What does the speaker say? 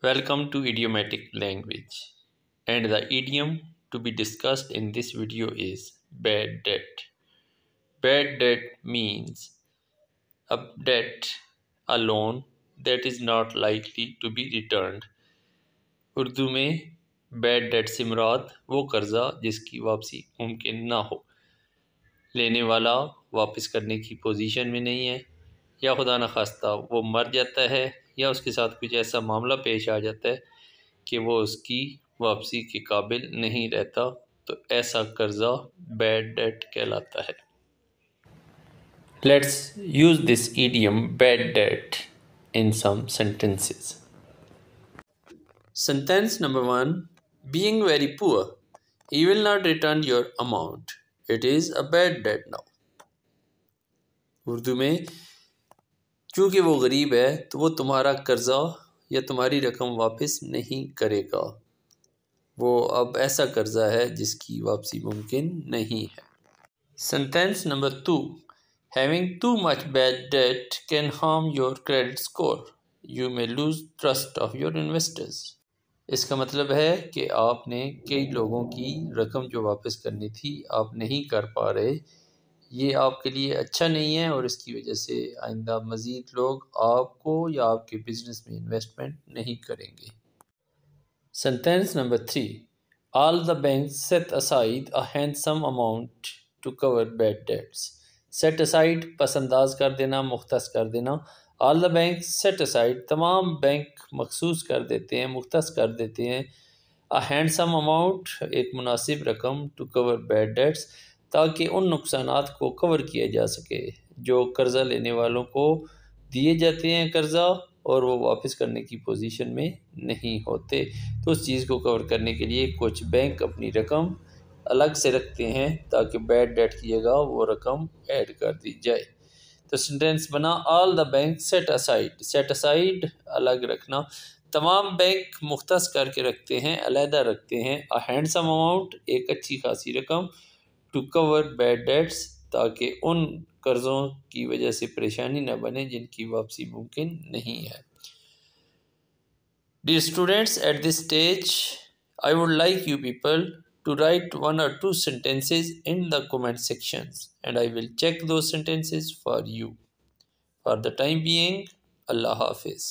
Welcome to idiomatic language, and the idiom to be discussed in this video is bad debt. Bad debt means a debt, a loan that is not likely to be returned. Urdu में bad debt से मुराद वो कर्जा जिसकी वापसी मुमकिन ना हो, लेने वाला वापस करने की पोजीशन में नहीं है, या खुदा न खास्ता वो मर जाता है, या उसके साथ कुछ ऐसा मामला पेश आ जाता है कि वो उसकी वापसी के काबिल नहीं रहता, तो ऐसा कर्जा बैड डेट कहलाता है। Let's use this idiom bad debt in some sentences. Sentence number 1, being very poor, he will not return your amount, it is a bad debt now. Urdu में, क्योंकि वो गरीब है तो वो तुम्हारा कर्जा या तुम्हारी रकम वापस नहीं करेगा, वो अब ऐसा कर्जा है जिसकी वापसी मुमकिन नहीं है। Sentence number 2, having too much bad debt can harm your credit score, you may lose trust of your investors. इसका मतलब है कि आपने कई लोगों की रकम जो वापस करनी थी आप नहीं कर पा रहे, ये आपके लिए अच्छा नहीं है और इसकी वजह से आइंदा मज़ीद लोग आपको या आपके बिजनेस में इन्वेस्टमेंट नहीं करेंगे। Sentence number 3, all the banks set aside a handsome amount to cover bad debts. Set aside पसंदाज कर देना, मुख्तस कर देना। All the bank set aside तमाम बैंक मखसूस कर देते हैं, मुख्तस कर देते हैं। अ हैंडसम अमाउंट एक मुनासिब रकम, टू कवर बैड डेट्स ताकि उन नुकसानात को कवर किया जा सके जो कर्ज़ा लेने वालों को दिए जाते हैं कर्ज़ा और वो वापस करने की पोजीशन में नहीं होते, तो उस चीज़ को कवर करने के लिए कुछ बैंक अपनी रकम अलग से रखते हैं ताकि बैड डेट की जगह वो रकम ऐड कर दी जाए। तो सेंटेंस बना, all the bank set aside. Set aside अलग रखना, तमाम बैंक मुख्तस करके रखते हैं, अलहदा रखते हैं। अ हैंडसम अमाउंट एक अच्छी खासी रकम, टू कवर बैड डेट्स ताकि उन कर्ज़ों की वजह से परेशानी न बने जिनकी वापसी मुमकिन नहीं है। Dear students, at this stage I would like you people to write 1 or 2 sentences in the comment sections and I will check those sentences for you. For the time being, Allah Hafiz.